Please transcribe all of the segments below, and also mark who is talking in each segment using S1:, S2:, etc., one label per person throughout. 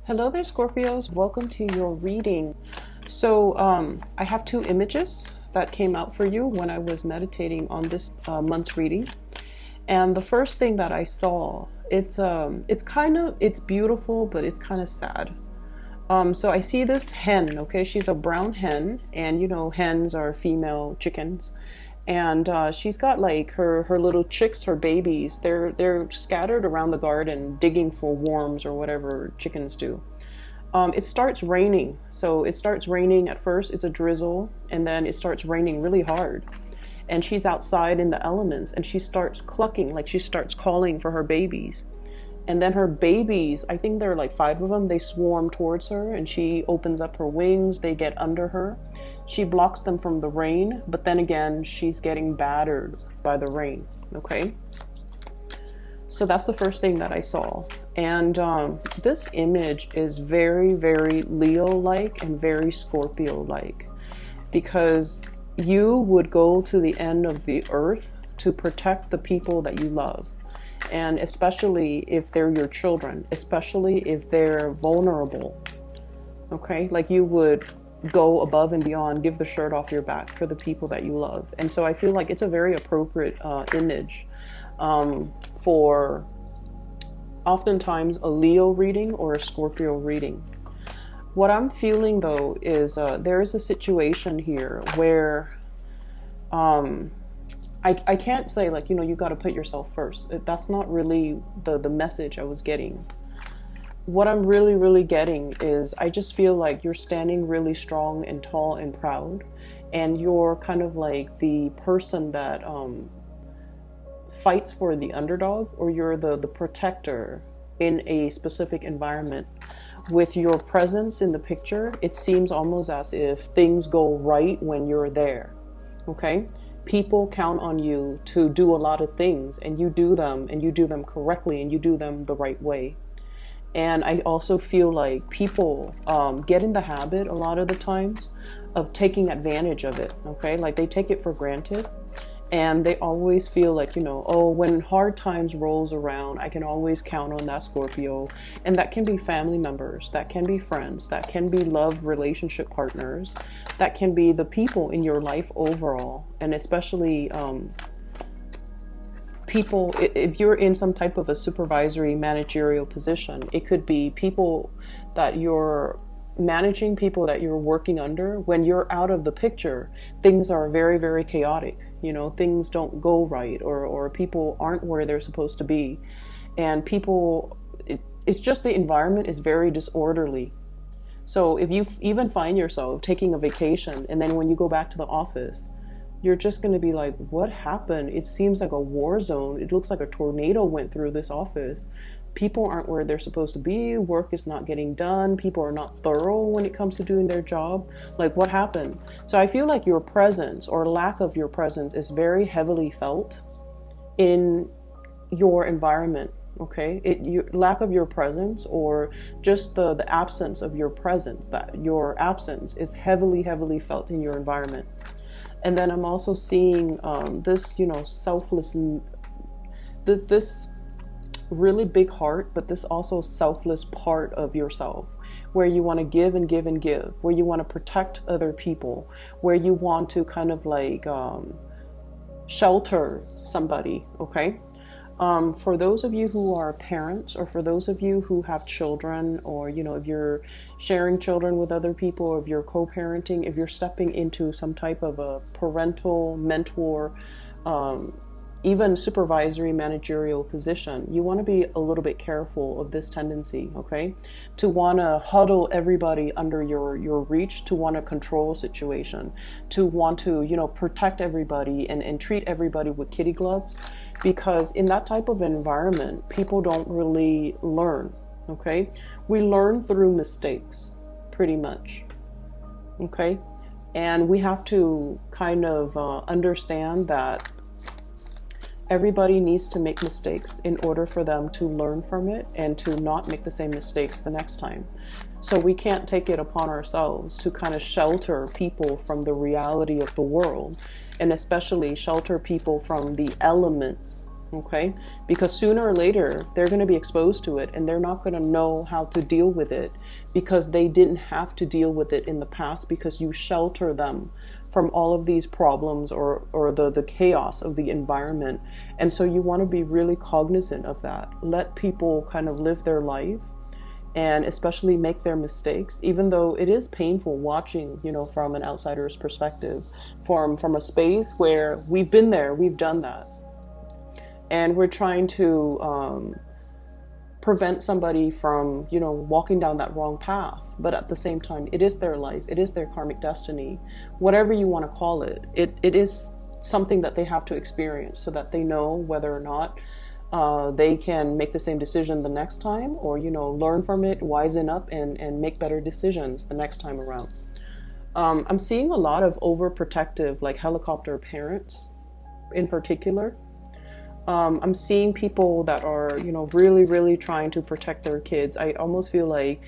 S1: Hello there, Scorpios. Welcome to your reading. I have two images that came out for you when I was meditating on this month's reading. And the first thing that I saw, it's beautiful, but it's kind of sad. So I see this hen, okay? She's a brown hen, and you know, hens are female chickens. And she's got like her little chicks, her babies. They're scattered around the garden, digging for worms or whatever chickens do. It starts raining. So it starts raining at first. It's a drizzle, and then it starts raining really hard. And she's outside in the elements, and she starts clucking, like she starts calling for her babies. And then her babies, I think there are like 5 of them, they swarm towards her, and she opens up her wings, they get under her. She blocks them from the rain, but then again, she's getting battered by the rain, okay? So that's the first thing that I saw. And this image is very, very Leo-like and very Scorpio-like, because you would go to the end of the earth to protect the people that you love. And especially if they're your children, especially if they're vulnerable, okay? Like you would go above and beyond, give the shirt off your back for the people that you love. And so I feel like it's a very appropriate image for oftentimes a Leo reading or a Scorpio reading. What I'm feeling though is there is a situation here where I can't say like, you know, you got to put yourself first. That's not really the message I was getting. What I'm really getting is I just feel like you're standing really strong and tall and proud, and you're kind of like the person that fights for the underdog, or you're the protector in a specific environment. With your presence in the picture, it seems almost as if things go right when you're there, okay? People count on you to do a lot of things, and you do them, and you do them correctly, and you do them the right way. And I also feel like people get in the habit a lot of the times of taking advantage of it, okay? Like they take it for granted, and they always feel like, you know, oh, when hard times rolls around, I can always count on that Scorpio. And that can be family members, that can be friends, that can be love relationship partners, that can be the people in your life overall. And especially people, if you're in some type of a supervisory managerial position, it could be people that you're managing, people that you're working under. When you're out of the picture, things are very chaotic. You know, things don't go right, or people aren't where they're supposed to be. And people, it's just the environment is very disorderly. So if you even find yourself taking a vacation, and then when you go back to the office, you're just going to be like, what happened? It seems like a war zone. It looks like a tornado went through this office. People aren't where they're supposed to be. Work is not getting done. People are not thorough when it comes to doing their job. Like, what happened? So I feel like your presence or lack of your presence is very heavily felt in your environment. Okay, your lack of your presence, or just the absence of your presence, that your absence is heavily felt in your environment. And then I'm also seeing this, you know, selfless, this really big heart, but this also selfless part of yourself, where you want to give and give and give, where you want to protect other people, where you want to kind of like shelter somebody, okay? For those of you who are parents, or for those of you who have children, or, you know, if you're sharing children with other people, or if you're co-parenting, if you're stepping into some type of a parental mentor, even supervisory managerial position, you want to be a little bit careful of this tendency, okay? To want to huddle everybody under your reach, to want to control a situation, to want to, you know, protect everybody and treat everybody with kitty gloves. Because in that type of environment, people don't really learn, okay? We learn through mistakes, pretty much, okay? And we have to kind of understand that everybody needs to make mistakes in order for them to learn from it and to not make the same mistakes the next time. So we can't take it upon ourselves to kind of shelter people from the reality of the world, and especially shelter people from the elements, okay? Because sooner or later, they're going to be exposed to it, and they're not going to know how to deal with it because they didn't have to deal with it in the past, because you shelter them from all of these problems or the chaos of the environment. And so you want to be really cognizant of that. Let people kind of live their life, and especially make their mistakes, even though it is painful watching, you know, from an outsider's perspective, from a space where we've been there, we've done that. And we're trying to prevent somebody from, you know, walking down that wrong path. But at the same time, it is their life. It is their karmic destiny. Whatever you want to call it, it is something that they have to experience so that they know whether or not they can make the same decision the next time, or, you know, learn from it, wisen up, and make better decisions the next time around. I'm seeing a lot of overprotective, like helicopter parents in particular. I'm seeing people that are, you know, really trying to protect their kids. I almost feel like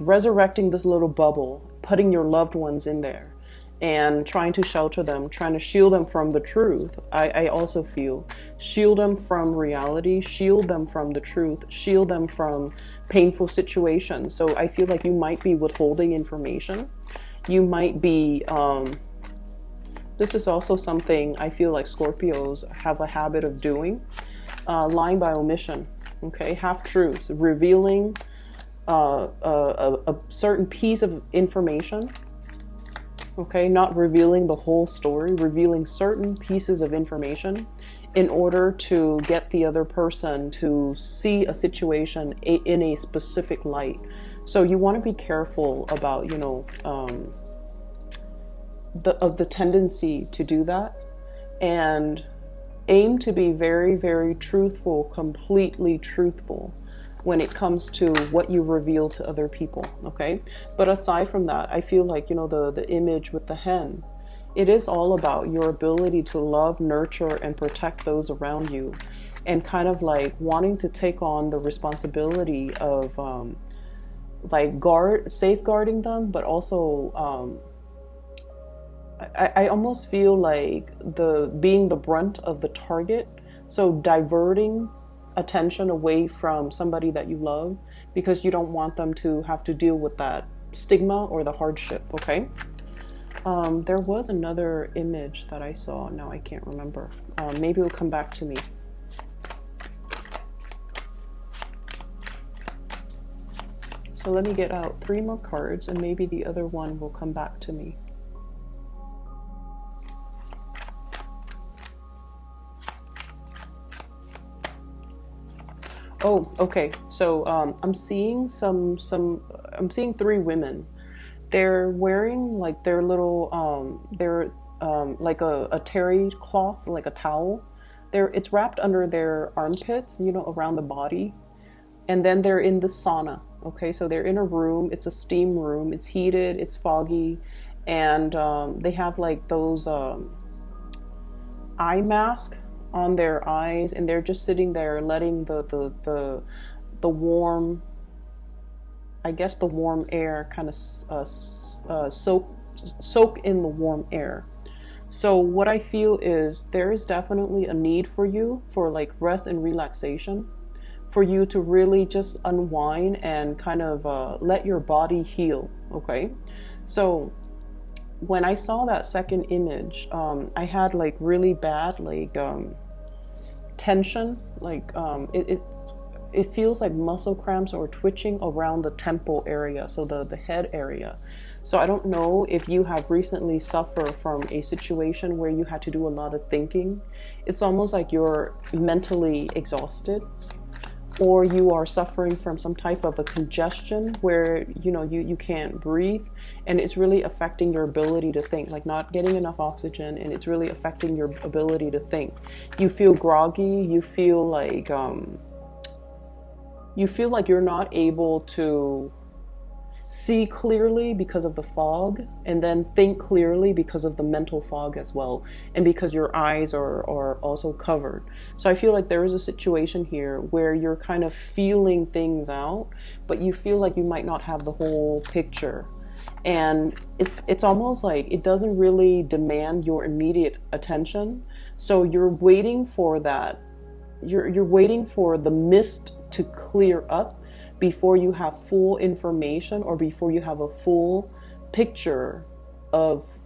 S1: resurrecting this little bubble, putting your loved ones in there and trying to shelter them, trying to shield them from the truth. I also feel shield them from reality, shield them from the truth, shield them from painful situations. So I feel like you might be withholding information. You might be, this is also something I feel like Scorpios have a habit of doing, lying by omission, okay? Half-truths, revealing a certain piece of information, okay? Not revealing the whole story, revealing certain pieces of information in order to get the other person to see a situation in a specific light. So you want to be careful about, you know, the tendency to do that, and aim to be very truthful, completely truthful when it comes to what you reveal to other people, okay? But aside from that, I feel like, you know, the image with the hen, it is all about your ability to love, nurture, and protect those around you, and kind of like wanting to take on the responsibility of like safeguarding them, but also I almost feel like being the brunt of the target, so diverting attention away from somebody that you love because you don't want them to have to deal with that stigma or the hardship, okay? There was another image that I saw, now I can't remember. Maybe it'll come back to me. So let me get out 3 more cards, and maybe the other one will come back to me. Oh, okay. So I'm seeing I'm seeing 3 women. They're wearing like their little like a terry cloth, like a towel. It's wrapped under their armpits, you know, around the body. And then they're in the sauna. Okay, so they're in a room. It's a steam room. It's heated. It's foggy, and they have like those eye masks on their eyes, and they're just sitting there letting the warm, I guess the warm air kind of soak in the warm air. So what I feel is there is definitely a need for you for like rest and relaxation, for you to really just unwind and kind of let your body heal, okay? So when I saw that second image, I had like really bad like tension, like it feels like muscle cramps or twitching around the temple area, so the head area. So I don't know if you have recently suffered from a situation where you had to do a lot of thinking. It's almost like you're mentally exhausted, or you are suffering from some type of a congestion where, you know, you can't breathe, and it's really affecting your ability to think, like not getting enough oxygen, and it's really affecting your ability to think. You feel groggy, you feel like you're not able to see clearly because of the fog, and then think clearly because of the mental fog as well, and because your eyes are also covered. So I feel like there is a situation here where you're kind of feeling things out, but you feel like you might not have the whole picture. And it's almost like it doesn't really demand your immediate attention, So you're waiting for that. You're waiting for the mist to clear up before you have full information, or before you have a full picture of,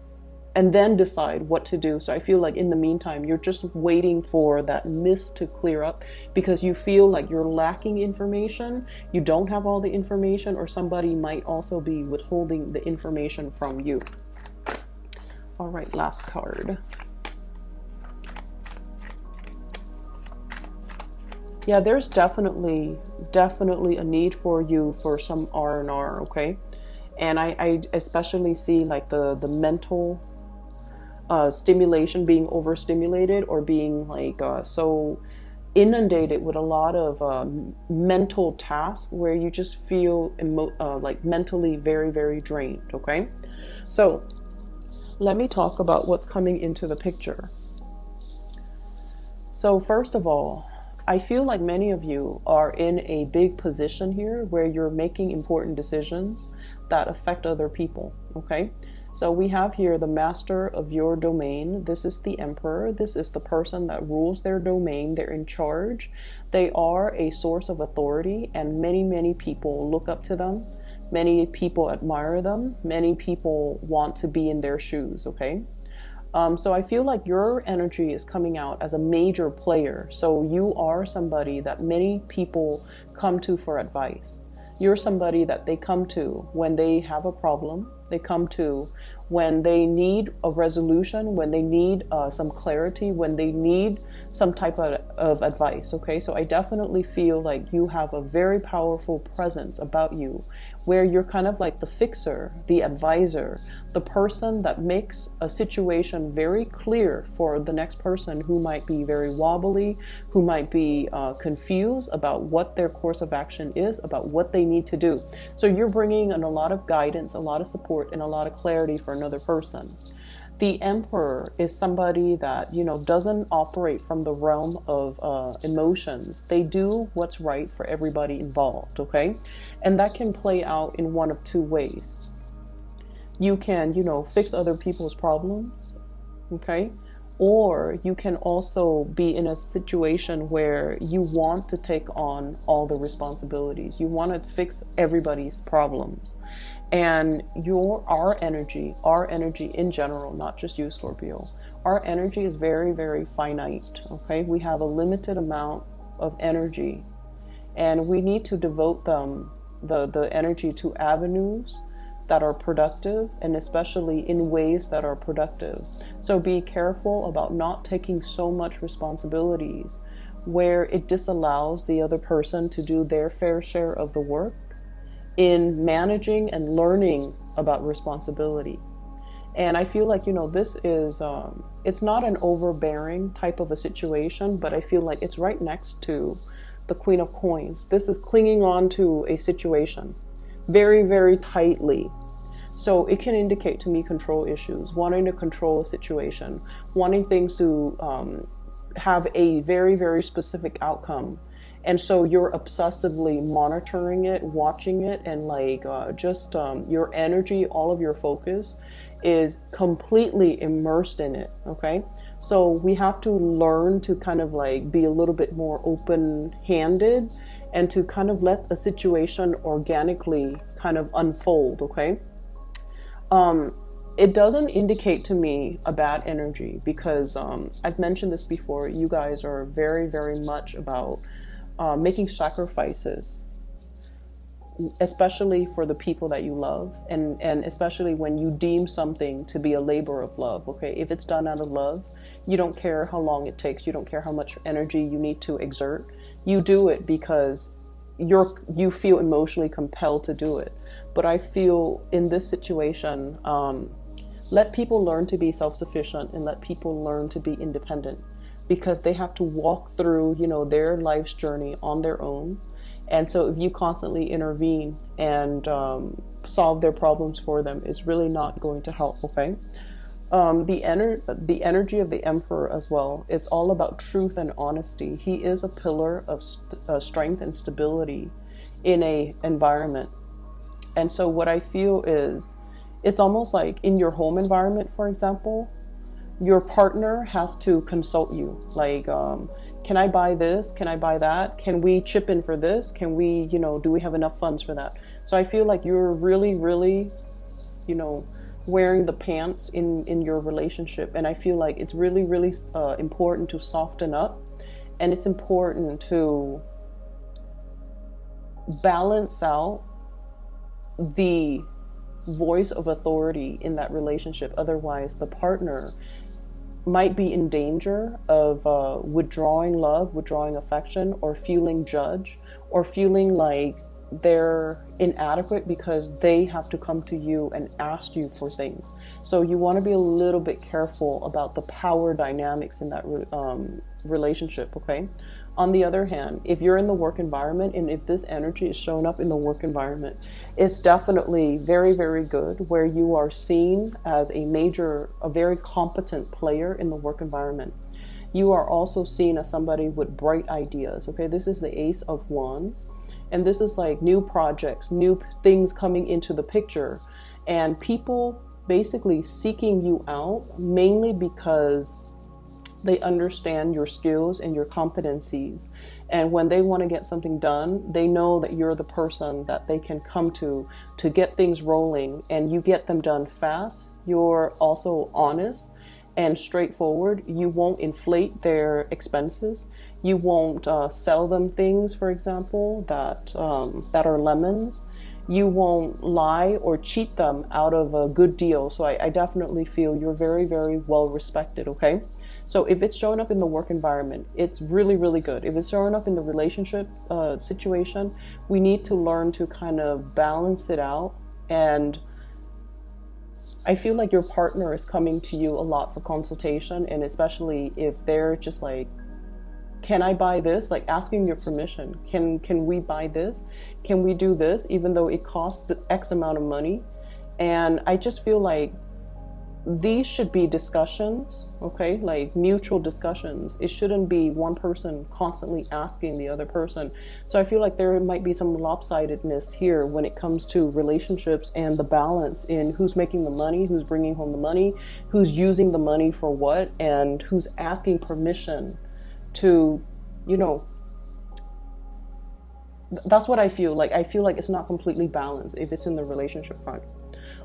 S1: and then decide what to do. So I feel like in the meantime, you're just waiting for that mist to clear up because you feel like you're lacking information. You don't have all the information, or somebody might also be withholding the information from you. All right, last card. Yeah, there's definitely a need for you for some R&R, okay? And I especially see like the mental stimulation, being overstimulated, or being like so inundated with a lot of mental tasks where you just feel like mentally very, very drained, okay? So let me talk about what's coming into the picture. So first of all, I feel like many of you are in a big position here where you're making important decisions that affect other people, okay? So we have here the master of your domain. This is the emperor. This is the person that rules their domain. They're in charge. They are a source of authority, and many, many people look up to them. Many people admire them. Many people want to be in their shoes, okay? So I feel like your energy is coming out as a major player. So you are somebody that many people come to for advice. You're somebody that they come to when they have a problem. They come to when they need a resolution, when they need some clarity, when they need some type of advice, okay? So I definitely feel like you have a very powerful presence about you, where you're kind of like the fixer, the advisor, the person that makes a situation very clear for the next person who might be very wobbly, who might be confused about what their course of action is, about what they need to do. So you're bringing in a lot of guidance, a lot of support, and a lot of clarity for another person. The emperor is somebody that, you know, doesn't operate from the realm of emotions. They do what's right for everybody involved, okay? And that can play out in one of two ways. You can, you know, fix other people's problems, okay? Or you can also be in a situation where you want to take on all the responsibilities. You want to fix everybody's problems. And our energy in general, not just you, Scorpio, our energy is very, very finite, okay? We have a limited amount of energy, and we need to devote the energy to avenues that are productive, and especially in ways that are productive. So be careful about not taking so much responsibilities where it disallows the other person to do their fair share of the work in managing and learning about responsibility. And I feel like, you know, this is, it's not an overbearing type of a situation, but I feel like it's right next to the Queen of Coins. This is clinging on to a situation very, very tightly. So it can indicate to me control issues, wanting to control a situation, wanting things to have a very, very specific outcome. And so you're obsessively monitoring it, watching it, and like your energy, all of your focus is completely immersed in it, okay? So we have to learn to kind of like be a little bit more open-handed and to kind of let a situation organically kind of unfold, okay? It doesn't indicate to me a bad energy because I've mentioned this before. You guys are very, very much about making sacrifices, especially for the people that you love, and especially when you deem something to be a labor of love, okay? If it's done out of love, you don't care how long it takes, you don't care how much energy you need to exert. You do it because you feel emotionally compelled to do it. But I feel in this situation, let people learn to be self-sufficient and let people learn to be independent, because they have to walk through, you know, their life's journey on their own. And so if you constantly intervene and solve their problems for them, it's really not going to help, okay? The energy of the Emperor as well, it's all about truth and honesty. He is a pillar of strength and stability in a environment. And so what I feel is, it's almost like in your home environment, for example, your partner has to consult you. Like, can I buy this? Can I buy that? Can we chip in for this? Can we, do we have enough funds for that? So I feel like you're really, really, wearing the pants in your relationship. And I feel like it's really, really important to soften up. And it's important to balance out the voice of authority in that relationship. Otherwise, the partner might be in danger of withdrawing love, withdrawing affection, or feeling judged, or feeling like they're inadequate because they have to come to you and ask you for things. So you want to be a little bit careful about the power dynamics in that relationship, okay? On the other hand, if you're in the work environment and if this energy is showing up in the work environment, it's definitely very, very good where you are seen as a very competent player in the work environment. You are also seen as somebody with bright ideas, okay? This is the Ace of Wands. And this is like new projects, new things coming into the picture, and people basically seeking you out mainly because they understand your skills and your competencies. And when they want to get something done, they know that you're the person that they can come to get things rolling, and you get them done fast. You're also honest and straightforward. You won't inflate their expenses. You won't sell them things, for example, that are lemons. You won't lie or cheat them out of a good deal. So I definitely feel you're very, very well respected, okay? So if it's showing up in the work environment, it's really, really good. If it's showing up in the relationship situation, we need to learn to kind of balance it out. And I feel like your partner is coming to you a lot for consultation, and especially if they're just like, can I buy this? Like asking your permission. Can we buy this? Can we do this? Even though it costs the X amount of money. And I just feel like these should be discussions, okay? Like mutual discussions. It shouldn't be one person constantly asking the other person. So I feel like there might be some lopsidedness here when it comes to relationships and the balance in who's making the money, who's bringing home the money, who's using the money for what, and who's asking permission to, that's what I feel like. I feel like it's not completely balanced if it's in the relationship front.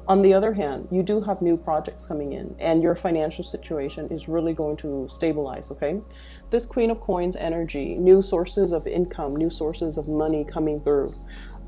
S1: On the other hand, you do have new projects coming in, and your financial situation is really going to stabilize, okay? This Queen of Coins energy, new sources of income, new sources of money coming through.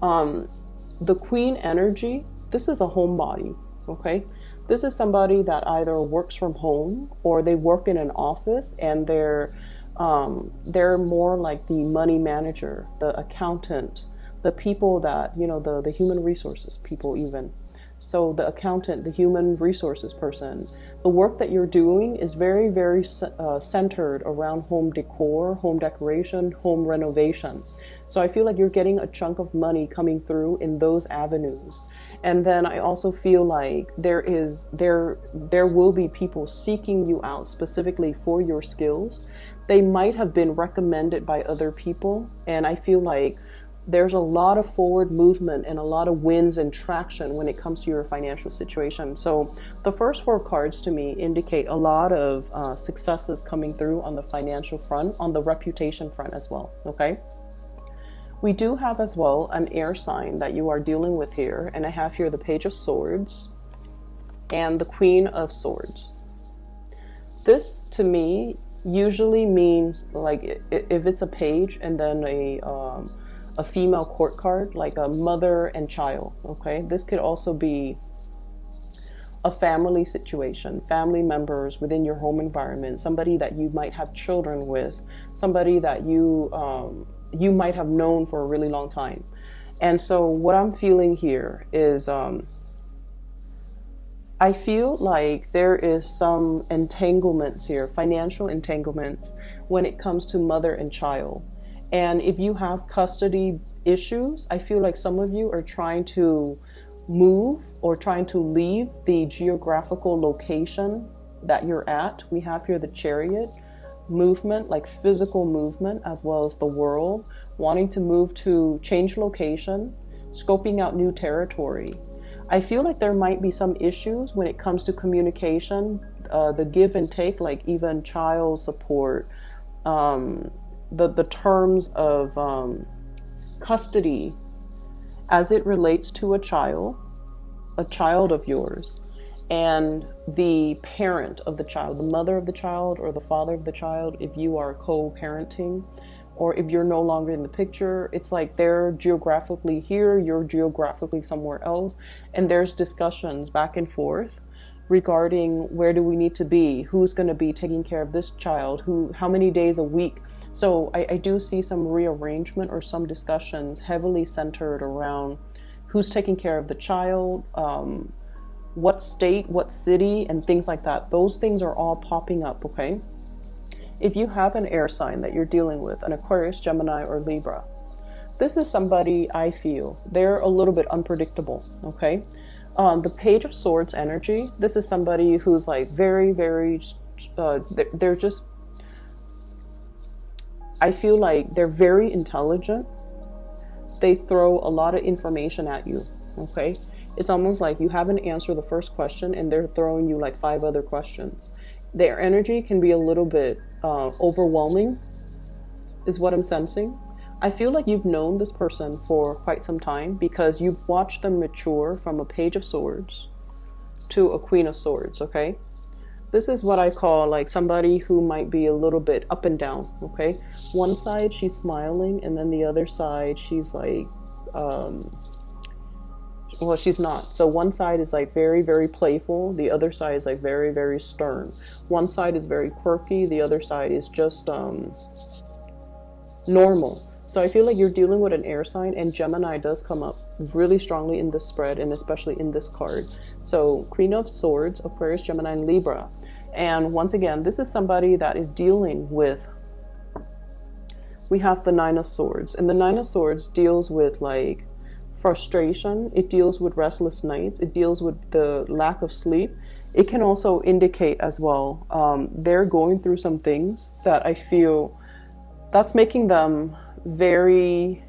S1: The Queen energy, this is a homebody, okay? This is somebody that either works from home or they work in an office, and they're more like the money manager, the accountant, the people that, the human resources people even. So the accountant, the human resources person, the work that you're doing is very, very centered around home decor, home decoration, home renovation. So I feel like you're getting a chunk of money coming through in those avenues. And then I also feel like there will be people seeking you out specifically for your skills. They might have been recommended by other people. And I feel like there's a lot of forward movement and a lot of wins and traction when it comes to your financial situation. So the first 4 cards to me indicate a lot of successes coming through on the financial front, on the reputation front as well, okay? We do have as well an air sign that you are dealing with here, and I have here the Page of Swords and the Queen of Swords. This to me usually means, like, if it's a page and then a female court card, like a mother and child, okay? This could also be a family situation, family members within your home environment, somebody that you might have children with, somebody that you might have known for a really long time. And so what I'm feeling here is I feel like there is some entanglements here, financial entanglements, when it comes to mother and child. And if you have custody issues, I feel like some of you are trying to move or trying to leave the geographical location that you're at. We have here the Chariot movement, like physical movement, as well as the world, wanting to move to change location, scoping out new territory. I feel like there might be some issues when it comes to communication the give and take, like even child support, the terms of custody as it relates to a child of yours, and the parent of the child, the mother of the child or the father of the child, if you are co-parenting, or if you're no longer in the picture. It's like they're geographically here, you're geographically somewhere else, and there's discussions back and forth regarding where do we need to be, who's going to be taking care of this child, how many days a week. So I do see some rearrangement or some discussions heavily centered around who's taking care of the child, what state, what city, and things like that. Those things are all popping up, okay? If you have an air sign that you're dealing with, an Aquarius, Gemini, or Libra, this is somebody, I feel, they're a little bit unpredictable, okay? The Page of Swords energy, this is somebody who's like very, very, they're just, I feel like they're very intelligent. They throw a lot of information at you, okay? It's almost like you haven't answered the first question and they're throwing you like 5 other questions. Their energy can be a little bit overwhelming, is what I'm sensing. I feel like you've known this person for quite some time because you've watched them mature from a Page of Swords to a Queen of Swords, okay? This is what I call like somebody who might be a little bit up and down, okay? One side she's smiling, and then the other side she's like, well, she's not. So one side is like very, very playful. The other side is like very, very stern. One side is very quirky. The other side is just normal. So I feel like you're dealing with an air sign, and Gemini does come up really strongly in this spread, and especially in this card. So Queen of Swords, Aquarius, Gemini, and Libra. And once again, this is somebody that is dealing with, we have the Nine of Swords, and the Nine of Swords deals with like frustration. It deals with restless nights. It deals with the lack of sleep. It can also indicate as well, they're going through some things that I feel that's making them very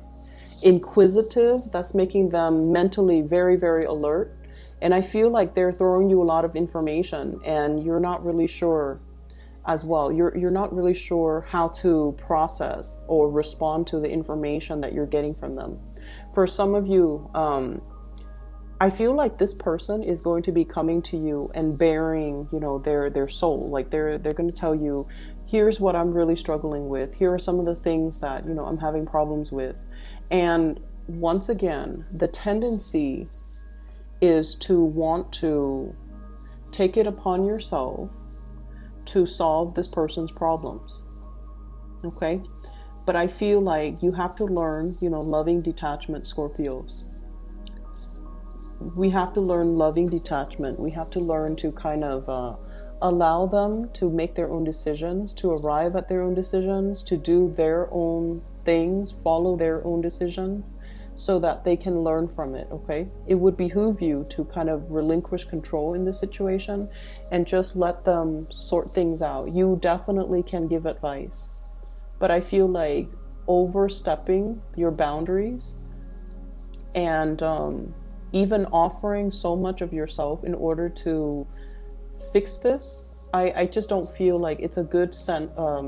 S1: inquisitive. That's making them mentally very, very alert. And I feel like they're throwing you a lot of information and you're not really sure as well. You're not really sure how to process or respond to the information that you're getting from them. For some of you, I feel like this person is going to be coming to you and bearing, you know, their soul. Like they're going to tell you, here's what I'm really struggling with. Here are some of the things that, you know, I'm having problems with. And once again, the tendency is to want to take it upon yourself to solve this person's problems. Okay? But I feel like you have to learn, you know, loving detachment, Scorpios. We have to learn loving detachment. We have to learn to kind of allow them to make their own decisions, to arrive at their own decisions, to do their own things, follow their own decisions, so that they can learn from it, okay? It would behoove you to kind of relinquish control in this situation and just let them sort things out. You definitely can give advice, but I feel like overstepping your boundaries and even offering so much of yourself in order to fix this, I just don't feel like it's a good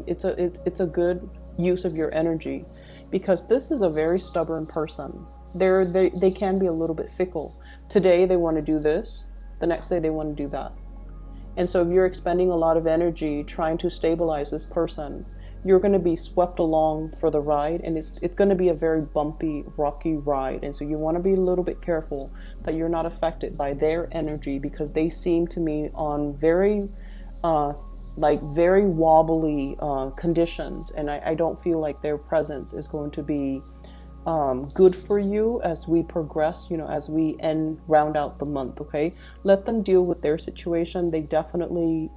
S1: it's a good use of your energy, because this is a very stubborn person. They can be a little bit fickle. Today they want to do this, the next day they want to do that. And so if you're expending a lot of energy trying to stabilize this person, you're going to be swept along for the ride, and it's going to be a very bumpy, rocky ride. And so you want to be a little bit careful that you're not affected by their energy, because they seem to me on very very wobbly conditions, and I don't feel like their presence is going to be good for you as we progress, you know, as we round out the month. Okay, let them deal with their situation. They definitely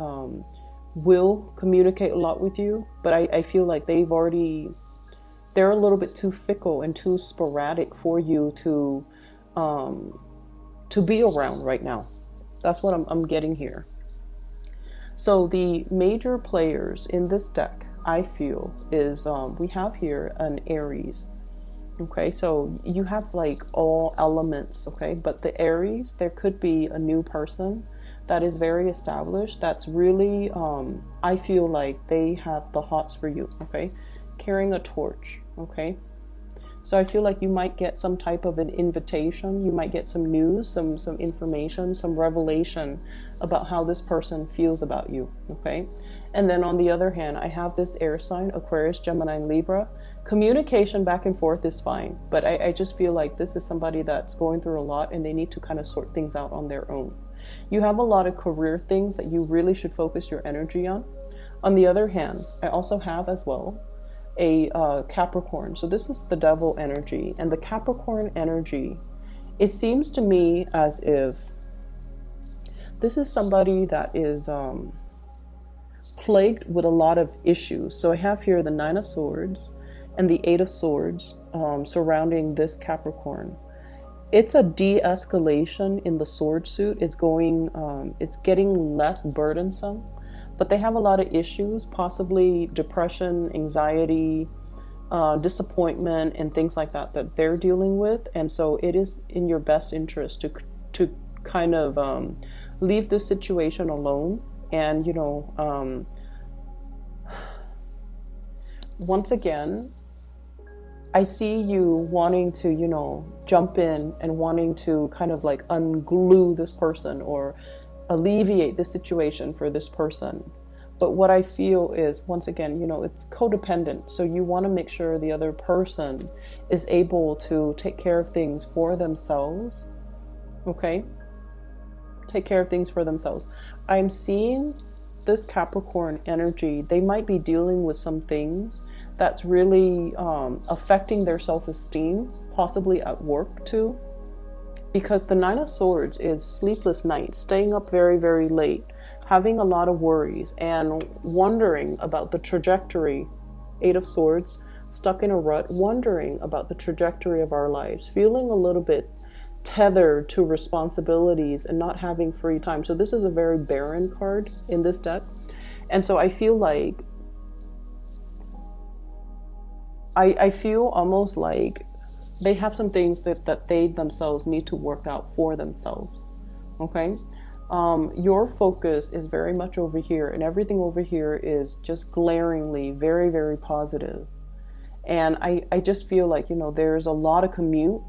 S1: will communicate a lot with you, but I feel like they're a little bit too fickle and too sporadic for you to be around right now. That's what I'm getting here. So the major players in this deck, I feel, is we have here an Aries. Okay, so you have like all elements, okay, but the Aries, there could be a new person that is very established, that's really, I feel like they have the hots for you, okay? Carrying a torch, okay? So I feel like you might get some type of an invitation. You might get some news, some information, some revelation about how this person feels about you, okay? And then on the other hand, I have this air sign, Aquarius, Gemini, and Libra. Communication back and forth is fine, but I just feel like this is somebody that's going through a lot and they need to kind of sort things out on their own. You have a lot of career things that you really should focus your energy on. On the other hand, I also have as well a Capricorn. So this is the devil energy, and the Capricorn energy, it seems to me as if this is somebody that is plagued with a lot of issues. So I have here the Nine of Swords and the Eight of Swords surrounding this Capricorn. It's a de-escalation in the sword suit. It's going, it's getting less burdensome, but they have a lot of issues, possibly depression, anxiety, disappointment, and things like that that they're dealing with. And so it is in your best interest to kind of leave this situation alone. And, you know, once again, I see you wanting to, you know, jump in and wanting to kind of like unglue this person or alleviate the situation for this person. But what I feel is, once again, you know, it's codependent. So you want to make sure the other person is able to take care of things for themselves. Okay? Take care of things for themselves. I'm seeing this Capricorn energy. They might be dealing with some things that's really affecting their self-esteem, possibly at work too. Because the Nine of Swords is sleepless nights, staying up very, very late, having a lot of worries, and wondering about the trajectory. Eight of Swords, stuck in a rut, wondering about the trajectory of our lives, feeling a little bit tethered to responsibilities and not having free time. So this is a very barren card in this deck. And so I feel like, I feel almost like they have some things that they themselves need to work out for themselves. Okay? Your focus is very much over here, and everything over here is just glaringly very, very positive. And I just feel like, you know, there's a lot of commute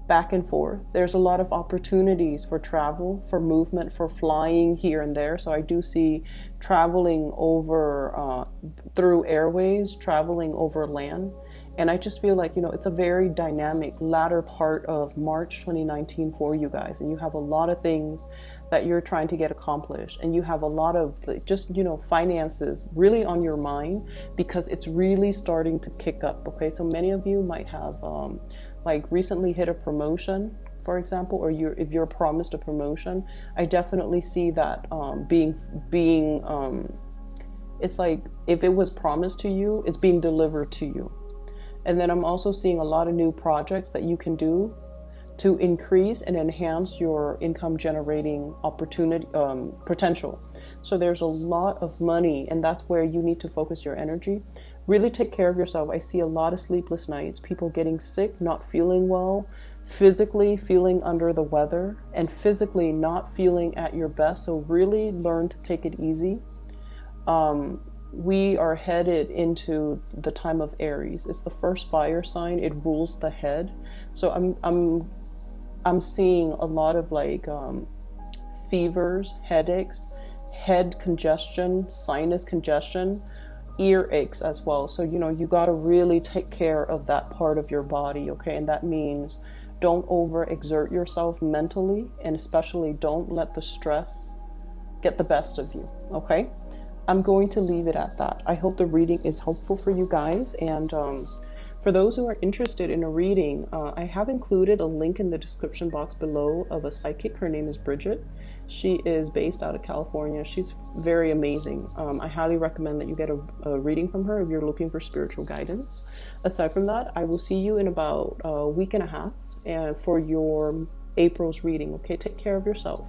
S1: back and forth. There's a lot of opportunities for travel, for movement, for flying here and there. So I do see traveling over through airways, traveling over land. And I just feel like, you know, it's a very dynamic latter part of March 2019 for you guys. And you have a lot of things that you're trying to get accomplished. And you have a lot of just, you know, finances really on your mind, because it's really starting to kick up. Okay, so many of you might have like recently hit a promotion, for example, or if you're promised a promotion. I definitely see that being it's like if it was promised to you, it's being delivered to you. And then I'm also seeing a lot of new projects that you can do to increase and enhance your income generating opportunity potential. So there's a lot of money, and that's where you need to focus your energy. Really take care of yourself. I see a lot of sleepless nights, people getting sick, not feeling well, physically feeling under the weather, and physically not feeling at your best. So really learn to take it easy. We are headed into the time of Aries. It's the first fire sign. It rules the head. So I'm seeing a lot of like fevers, headaches, head congestion, sinus congestion, ear aches as well. So, you know, you got to really take care of that part of your body, okay? And that means don't overexert yourself mentally, and especially don't let the stress get the best of you, okay? I'm going to leave it at that. I hope the reading is helpful for you guys. And for those who are interested in a reading, I have included a link in the description box below of a psychic. Her name is Bridget. She is based out of California. She's very amazing. I highly recommend that you get a reading from her if you're looking for spiritual guidance. Aside from that, I will see you in about a week and a half for your April's reading. Okay, take care of yourself.